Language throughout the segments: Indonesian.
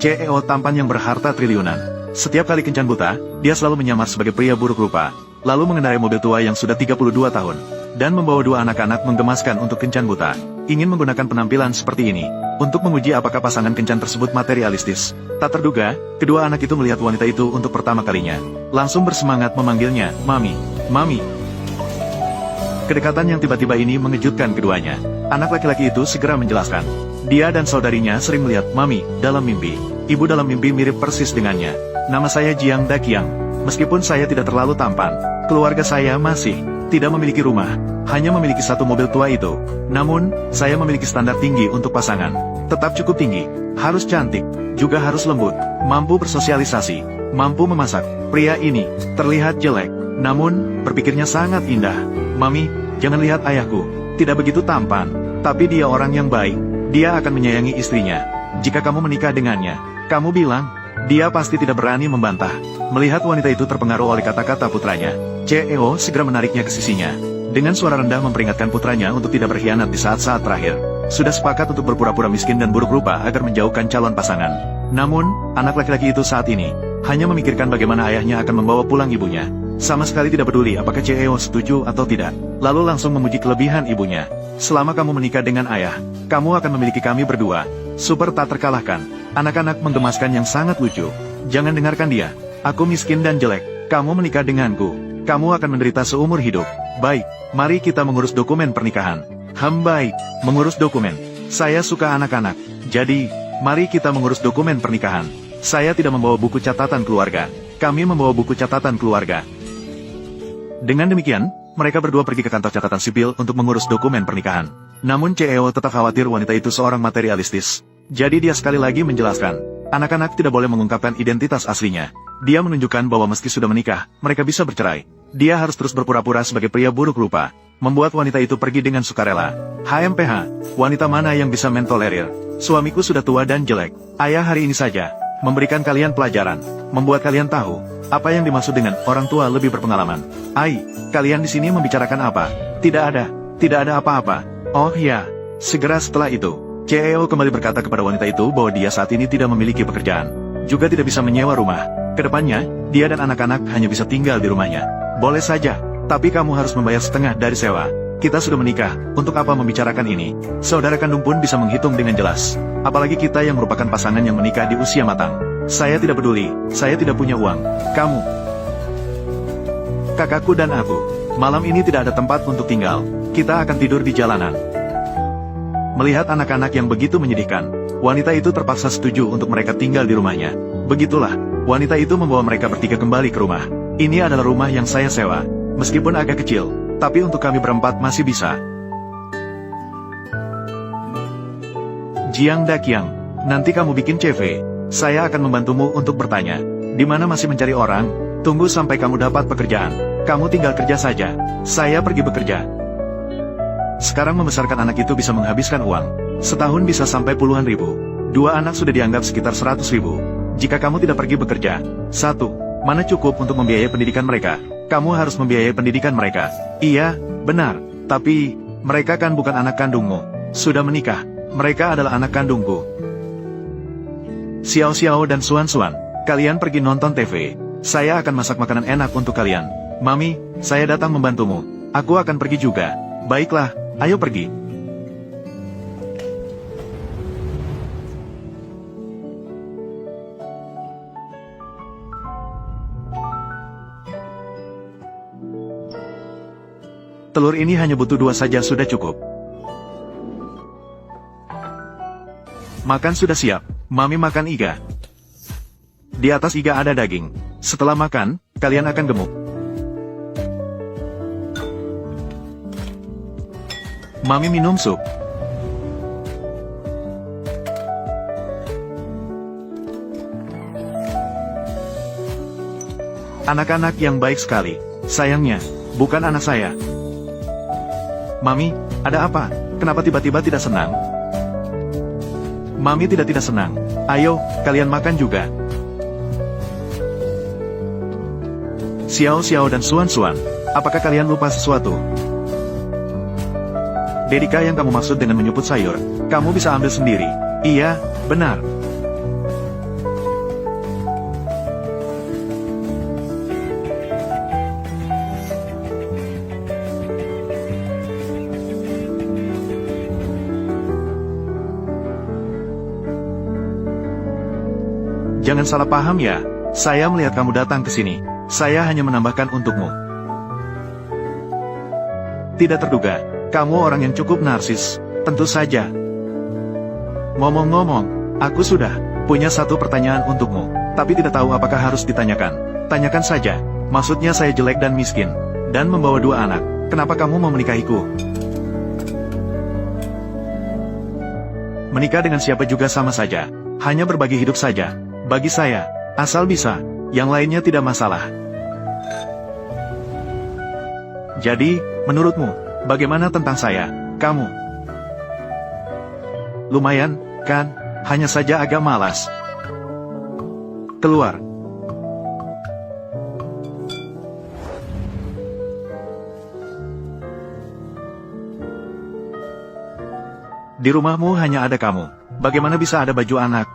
CEO tampan yang berharta triliunan. Setiap kali kencan buta, dia selalu menyamar sebagai pria buruk rupa, lalu mengendarai mobil tua yang sudah 32 tahun, dan membawa dua anak-anak menggemaskan untuk kencan buta. Ingin menggunakan penampilan seperti ini, untuk menguji apakah pasangan kencan tersebut materialistis. Tak terduga, kedua anak itu melihat wanita itu untuk pertama kalinya. Langsung bersemangat memanggilnya, Mami, Mami. Kedekatan yang tiba-tiba ini mengejutkan keduanya. Anak laki-laki itu segera menjelaskan. Dia dan saudarinya sering melihat Mami dalam mimpi. Ibu dalam mimpi mirip persis dengannya. Nama saya Jiang Daqiang. Meskipun saya tidak terlalu tampan, keluarga saya masih tidak memiliki rumah, hanya memiliki satu mobil tua itu. Namun, saya memiliki standar tinggi untuk pasangan. Tetap cukup tinggi, harus cantik, juga harus lembut, mampu bersosialisasi, mampu memasak. Pria ini terlihat jelek, namun berpikirnya sangat indah. Mami, jangan lihat ayahku, tidak begitu tampan, tapi dia orang yang baik. Dia akan menyayangi istrinya. Jika kamu menikah dengannya, kamu bilang, dia pasti tidak berani membantah. Melihat wanita itu terpengaruh oleh kata-kata putranya, CEO segera menariknya ke sisinya. Dengan suara rendah memperingatkan putranya untuk tidak berkhianat di saat-saat terakhir. Sudah sepakat untuk berpura-pura miskin dan buruk rupa agar menjauhkan calon pasangan. Namun, anak laki-laki itu saat ini hanya memikirkan bagaimana ayahnya akan membawa pulang ibunya. Sama sekali tidak peduli apakah CEO setuju atau tidak. Lalu langsung memuji kelebihan ibunya. Selama kamu menikah dengan ayah, kamu akan memiliki kami berdua. Super tak terkalahkan. Anak-anak menggemaskan yang sangat lucu. Jangan dengarkan dia. Aku miskin dan jelek. Kamu menikah denganku. Kamu akan menderita seumur hidup. Baik, mari kita mengurus dokumen pernikahan. Baik, mengurus dokumen. Saya suka anak-anak. Jadi, mari kita mengurus dokumen pernikahan. Saya tidak membawa buku catatan keluarga. Kami membawa buku catatan keluarga. Dengan demikian, mereka berdua pergi ke kantor catatan sipil untuk mengurus dokumen pernikahan. Namun CEO tetap khawatir wanita itu seorang materialistis. Jadi dia sekali lagi menjelaskan, anak-anak tidak boleh mengungkapkan identitas aslinya. Dia menunjukkan bahwa meski sudah menikah, mereka bisa bercerai. Dia harus terus berpura-pura sebagai pria buruk rupa, membuat wanita itu pergi dengan sukarela. HMPH, wanita mana yang bisa mentolerir? Suamiku sudah tua dan jelek. Ayah hari ini saja memberikan kalian pelajaran, membuat kalian tahu apa yang dimaksud dengan orang tua lebih berpengalaman. Kalian di sini membicarakan apa? Tidak ada apa-apa. Oh ya, segera setelah itu, CEO kembali berkata kepada wanita itu bahwa dia saat ini tidak memiliki pekerjaan, juga tidak bisa menyewa rumah. Kedepannya, dia dan anak-anak hanya bisa tinggal di rumahnya. Boleh saja, tapi kamu harus membayar setengah dari sewa. Kita sudah menikah, untuk apa membicarakan ini? Saudara kandung pun bisa menghitung dengan jelas. Apalagi kita yang merupakan pasangan yang menikah di usia matang. Saya tidak peduli, saya tidak punya uang. Kamu, kakakku dan aku, malam ini tidak ada tempat untuk tinggal. Kita akan tidur di jalanan. Melihat anak-anak yang begitu menyedihkan, wanita itu terpaksa setuju untuk mereka tinggal di rumahnya. Begitulah, wanita itu membawa mereka bertiga kembali ke rumah. Ini adalah rumah yang saya sewa. Meskipun agak kecil, tapi untuk kami berempat masih bisa. Jiang Daqiang, nanti kamu bikin CV. Saya akan membantumu untuk bertanya. Di mana masih mencari orang? Tunggu sampai kamu dapat pekerjaan. Kamu tinggal kerja saja. Saya pergi bekerja. Sekarang membesarkan anak itu bisa menghabiskan uang. Setahun bisa sampai puluhan ribu. Dua anak sudah dianggap sekitar 100 ribu. Jika kamu tidak pergi bekerja, satu, mana cukup untuk membiayai pendidikan mereka? Kamu harus membiayai pendidikan mereka. Iya, benar. Tapi, mereka kan bukan anak kandungmu. Sudah menikah. Mereka adalah anak kandungku. Xiao Xiao dan Suan Suan, kalian pergi nonton TV. Saya akan masak makanan enak untuk kalian. Mami, saya datang membantumu. Aku akan pergi juga. Baiklah, ayo pergi. Telur ini hanya butuh 2 saja sudah cukup. Makan sudah siap. Mami makan iga. Di atas iga ada daging. Setelah makan, kalian akan gemuk. Mami minum sup. Anak-anak yang baik sekali. Sayangnya, bukan anak saya. Mami, ada apa? Kenapa tiba-tiba tidak senang? Mami tidak senang. Ayo, kalian makan juga. Xiao Xiao dan Suan Suan, apakah kalian lupa sesuatu? Dedika yang kamu maksud dengan menyuput sayur, kamu bisa ambil sendiri. Iya, benar. Jangan salah paham ya. Saya melihat kamu datang ke sini. Saya hanya menambahkan untukmu. Tidak terduga, kamu orang yang cukup narsis. Tentu saja. Ngomong-ngomong, aku sudah punya satu pertanyaan untukmu. Tapi tidak tahu apakah harus ditanyakan. Tanyakan saja. Maksudnya saya jelek dan miskin. Dan membawa 2 anak. Kenapa kamu mau menikahiku? Menikah dengan siapa juga sama saja. Hanya berbagi hidup saja. Bagi saya, asal bisa, yang lainnya tidak masalah. Jadi, menurutmu, bagaimana tentang saya, kamu? Lumayan, kan? Hanya saja agak malas. Keluar. Di rumahmu hanya ada kamu. Bagaimana bisa ada baju anak?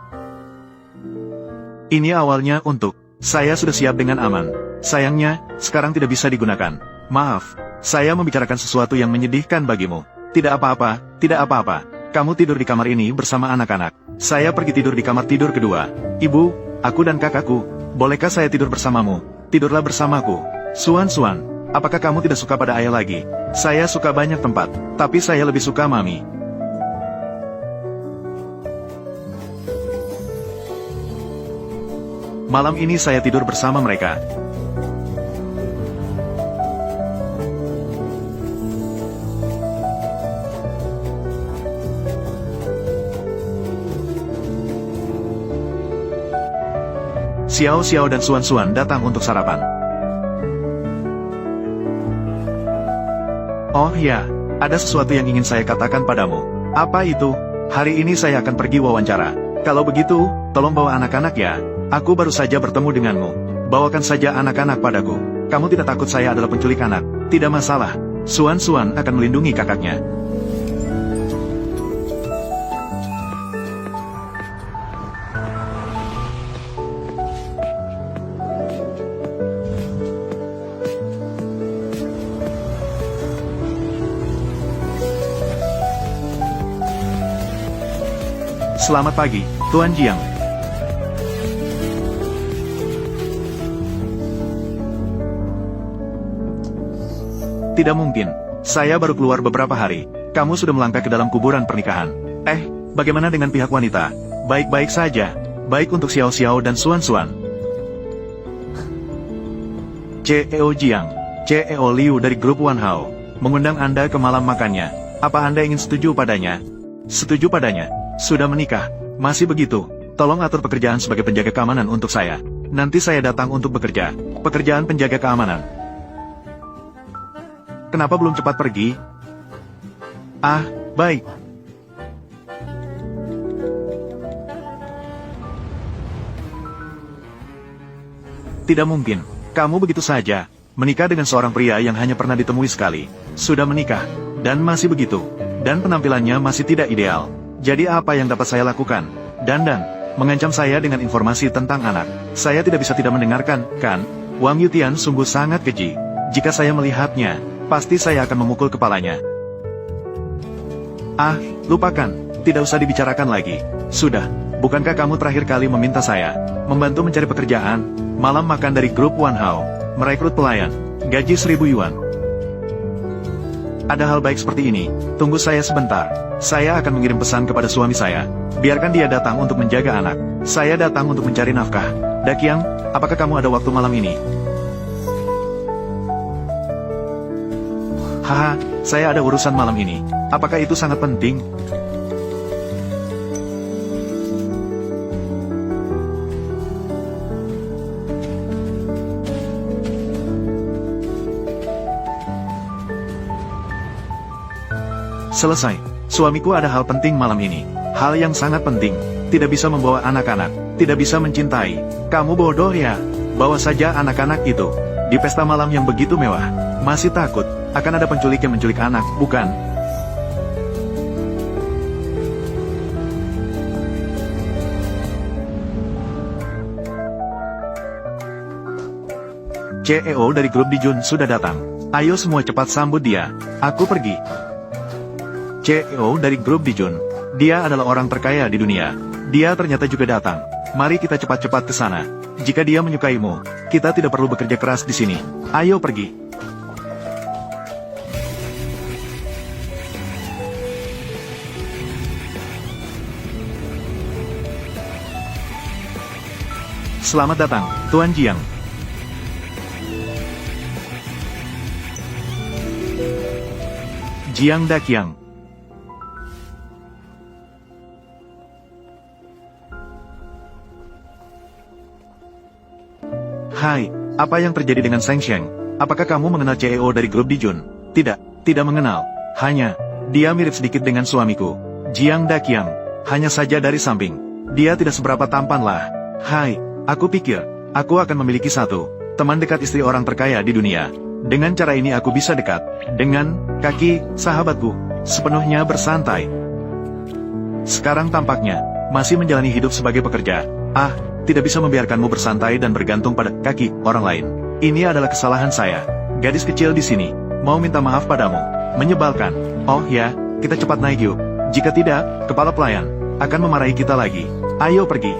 Ini awalnya untuk. Saya sudah siap dengan aman. Sayangnya, sekarang tidak bisa digunakan. Maaf, saya membicarakan sesuatu yang menyedihkan bagimu. Tidak apa-apa, tidak apa-apa. Kamu tidur di kamar ini bersama anak-anak. Saya pergi tidur di kamar tidur kedua. Ibu, aku dan kakakku, bolehkah saya tidur bersamamu? Tidurlah bersamaku. Suan-Suan, apakah kamu tidak suka pada ayah lagi? Saya suka banyak tempat, tapi saya lebih suka mami. Malam ini saya tidur bersama mereka. Xiao Xiao dan Suan-Suan datang untuk sarapan. Oh ya, ada sesuatu yang ingin saya katakan padamu. Apa itu? Hari ini saya akan pergi wawancara. Kalau begitu, tolong bawa anak-anak ya. Aku baru saja bertemu denganmu. Bawakan saja anak-anak padaku. Kamu tidak takut saya adalah penculik anak? Tidak masalah. Suan-Suan akan melindungi kakaknya. Selamat pagi, Tuan Jiang. Tidak mungkin. Saya baru keluar beberapa hari. Kamu sudah melangkah ke dalam kuburan pernikahan. Bagaimana dengan pihak wanita? Baik-baik saja. Baik untuk Xiao Xiao dan Suan-Suan. CEO Jiang, CEO Liu dari grup Wan Hao, mengundang Anda ke malam makannya. Apa Anda ingin setuju padanya? Setuju padanya. Sudah menikah. Masih begitu. Tolong atur pekerjaan sebagai penjaga keamanan untuk saya. Nanti saya datang untuk bekerja. Pekerjaan penjaga keamanan. Kenapa belum cepat pergi? Baik. Tidak mungkin. Kamu begitu saja. Menikah dengan seorang pria yang hanya pernah ditemui sekali. Sudah menikah. Dan masih begitu. Dan penampilannya masih tidak ideal. Jadi apa yang dapat saya lakukan? Dandan. Mengancam saya dengan informasi tentang anak. Saya tidak bisa tidak mendengarkan, kan? Wang Yutian sungguh sangat keji. Jika saya melihatnya, pasti saya akan memukul kepalanya. Lupakan. Tidak usah dibicarakan lagi. Sudah. Bukankah kamu terakhir kali meminta saya membantu mencari pekerjaan? Malam makan dari grup Wan Hao. Merekrut pelayan. Gaji 1.000 yuan. Ada hal baik seperti ini. Tunggu saya sebentar. Saya akan mengirim pesan kepada suami saya. Biarkan dia datang untuk menjaga anak. Saya datang untuk mencari nafkah. Dakiang, apakah kamu ada waktu malam ini? Haha, saya ada urusan malam ini. Apakah itu sangat penting? Selesai. Suamiku ada hal penting malam ini. Hal yang sangat penting. Tidak bisa membawa anak-anak. Tidak bisa mencintai. Kamu bodoh ya? Bawa saja anak-anak itu. Di pesta malam yang begitu mewah. Masih takut? Akan ada penculik yang menculik anak, bukan? CEO dari grup Dijun sudah datang. Ayo semua cepat sambut dia. Aku pergi. CEO dari grup Dijun. Dia adalah orang terkaya di dunia. dia ternyata juga datang. Mari kita cepat-cepat ke sana. Jika dia menyukaimu, kita tidak perlu bekerja keras di sini. Ayo pergi. Selamat datang, Tuan Jiang. Jiang Daqiang. Hai, apa yang terjadi dengan Sheng Sheng? Apakah kamu mengenal CEO dari grup Dijun? Tidak, tidak mengenal. Hanya, dia mirip sedikit dengan suamiku, Jiang Daqiang. Hanya saja dari samping. Dia tidak seberapa tampan lah. Hai, aku pikir, aku akan memiliki satu teman dekat istri orang terkaya di dunia. Dengan cara ini aku bisa dekat dengan kaki sahabatku, sepenuhnya bersantai. Sekarang tampaknya masih menjalani hidup sebagai pekerja. Tidak bisa membiarkanmu bersantai dan bergantung pada kaki orang lain. Ini adalah kesalahan saya. Gadis kecil di sini mau minta maaf padamu. Menyebalkan. Oh ya, kita cepat naik yuk. Jika tidak, kepala pelayan akan memarahi kita lagi. Ayo pergi.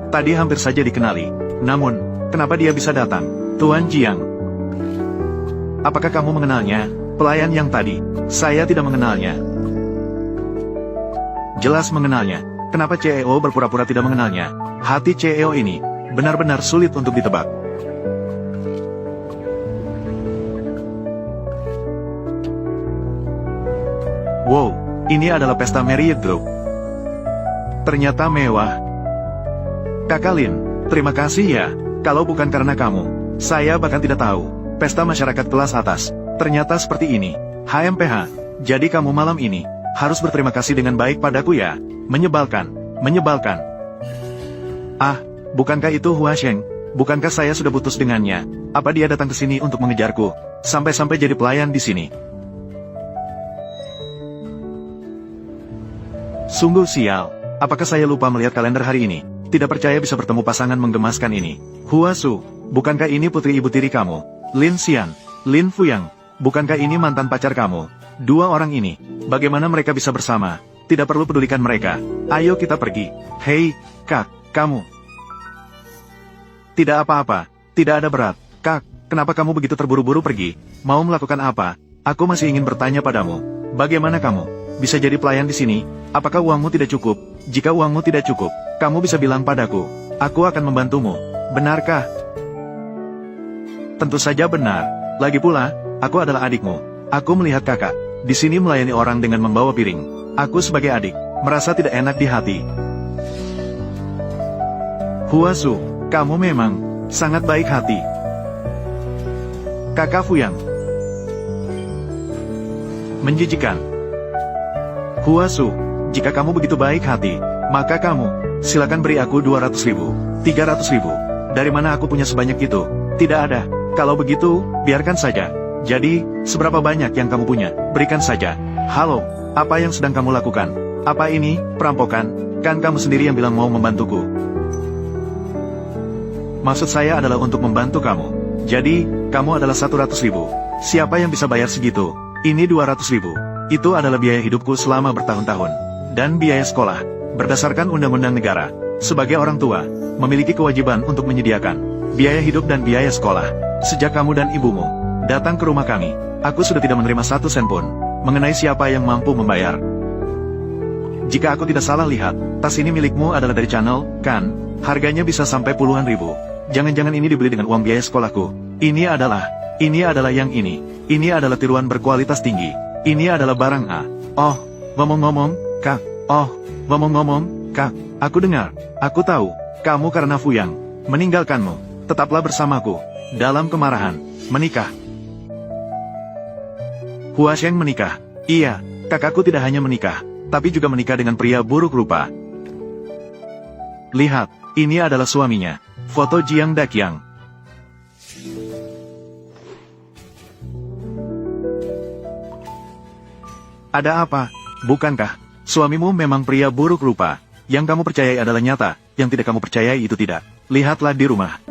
Tadi hampir saja dikenali. Namun, kenapa dia bisa datang? Tuan Jiang. Apakah kamu mengenalnya? Pelayan yang tadi. Saya tidak mengenalnya. Jelas mengenalnya. Kenapa CEO berpura-pura tidak mengenalnya? Hati CEO ini benar-benar sulit untuk ditebak. Wow, ini adalah pesta Marriott Group. Ternyata mewah. Kakak Lin, terima kasih ya. Kalau bukan karena kamu, saya bahkan tidak tahu. Pesta masyarakat kelas atas. Ternyata seperti ini. HMPH. Jadi kamu malam ini harus berterima kasih dengan baik padaku ya. Menyebalkan, menyebalkan. Bukankah itu Hua Sheng? Bukankah saya sudah putus dengannya? Apa dia datang ke sini untuk mengejarku? Sampai-sampai jadi pelayan di sini. Sungguh sial. Apakah saya lupa melihat kalender hari ini? Tidak percaya bisa bertemu pasangan menggemaskan ini. Hua Su, bukankah ini putri ibu tiri kamu? Lin Xian, Lin Fuyang, bukankah ini mantan pacar kamu? Dua orang ini, bagaimana mereka bisa bersama? Tidak perlu pedulikan mereka. Ayo kita pergi. Hei, Kak, kamu. Tidak apa-apa, tidak ada berat. Kak, kenapa kamu begitu terburu-buru pergi? Mau melakukan apa? Aku masih ingin bertanya padamu. Bagaimana kamu bisa jadi pelayan di sini? Apakah uangmu tidak cukup? Jika uangmu tidak cukup, kamu bisa bilang padaku. Aku akan membantumu. Benarkah? Tentu saja benar. Lagi pula, aku adalah adikmu. Aku melihat kakak di sini melayani orang dengan membawa piring. Aku sebagai adik merasa tidak enak di hati. Hua Su, kamu memang sangat baik hati. Kakak Fuyang. Menjijikan. Hua Su, jika kamu begitu baik hati, maka kamu, silakan beri aku 200.000, 300.000. Dari mana aku punya sebanyak itu? Tidak ada. Kalau begitu, biarkan saja. Jadi, seberapa banyak yang kamu punya? Berikan saja. Halo, apa yang sedang kamu lakukan? Apa ini, perampokan? Kan kamu sendiri yang bilang mau membantuku. Maksud saya adalah untuk membantu kamu. Jadi, kamu adalah 100.000. Siapa yang bisa bayar segitu? Ini 200.000. Itu adalah biaya hidupku selama bertahun-tahun. Dan biaya sekolah. Berdasarkan undang-undang negara, sebagai orang tua, memiliki kewajiban untuk menyediakan biaya hidup dan biaya sekolah. Sejak kamu dan ibumu datang ke rumah kami, aku sudah tidak menerima 1 sen pun mengenai siapa yang mampu membayar. Jika aku tidak salah lihat, tas ini milikmu adalah dari Channel, kan? Harganya bisa sampai puluhan ribu. Jangan-jangan ini dibeli dengan uang biaya sekolahku. Ini adalah yang ini. Ini adalah tiruan berkualitas tinggi. Ini adalah barang A. Oh, ngomong-ngomong, Kak. Oh, ngomong-ngomong, Kak. Aku dengar, aku tahu, kamu karena Fuyang meninggalkanmu. Tetaplah bersamaku. Dalam kemarahan, menikah. Hua Sheng menikah. Iya, kakakku tidak hanya menikah, tapi juga menikah dengan pria buruk rupa. Lihat, ini adalah suaminya. Foto Jiang Daqiang. Ada apa? Bukankah suamimu memang pria buruk rupa? Yang kamu percayai adalah nyata, yang tidak kamu percayai itu tidak. Lihatlah di rumah.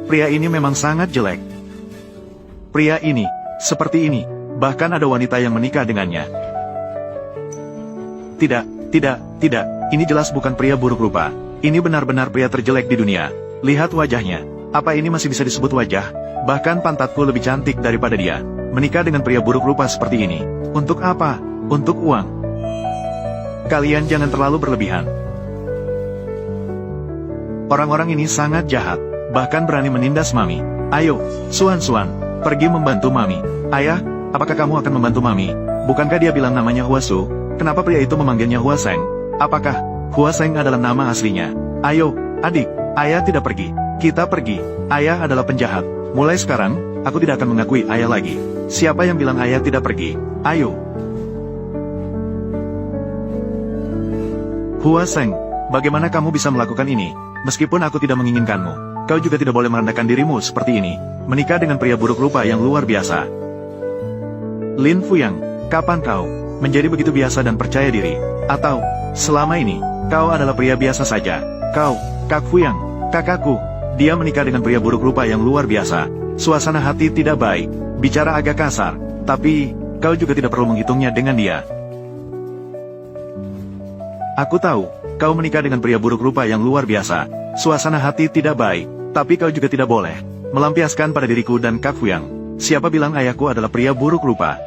Pria ini memang sangat jelek. Pria ini, seperti ini, Bahkan ada wanita yang menikah dengannya. Tidak, ini jelas bukan pria buruk rupa. Ini benar-benar pria terjelek di dunia. Lihat wajahnya. Apa ini masih bisa disebut wajah? Bahkan pantatku lebih cantik daripada dia. Menikah dengan pria buruk rupa seperti ini. Untuk apa? Untuk uang. Kalian jangan terlalu berlebihan. Orang-orang ini sangat jahat. Bahkan berani menindas Mami. Ayo, Suan, pergi membantu Mami. Ayah, apakah kamu akan membantu Mami? Bukankah dia bilang namanya Huasu? Kenapa pria itu memanggilnya Huaseng? Apakah Huaseng adalah nama aslinya? Ayo, adik, ayah tidak pergi. Kita pergi. Ayah adalah penjahat. Mulai sekarang, aku tidak akan mengakui ayah lagi. Siapa yang bilang ayah tidak pergi? Ayo. Huaseng, bagaimana kamu bisa melakukan ini? Meskipun aku tidak menginginkanmu, kau juga tidak boleh merendahkan dirimu seperti ini. Menikah dengan pria buruk rupa yang luar biasa. Lin Fuyang, kapan kau menjadi begitu biasa dan percaya diri? Atau, selama ini, kau adalah pria biasa saja? Kau, Kak Fuyang, kakakku, dia menikah dengan pria buruk rupa yang luar biasa. Suasana hati tidak baik, bicara agak kasar, tapi, kau juga tidak perlu menghitungnya dengan dia. Aku tahu, kau menikah dengan pria buruk rupa yang luar biasa. Suasana hati tidak baik, tapi kau juga tidak boleh melampiaskan pada diriku dan Kak Fuyang. Siapa bilang ayahku adalah pria buruk rupa?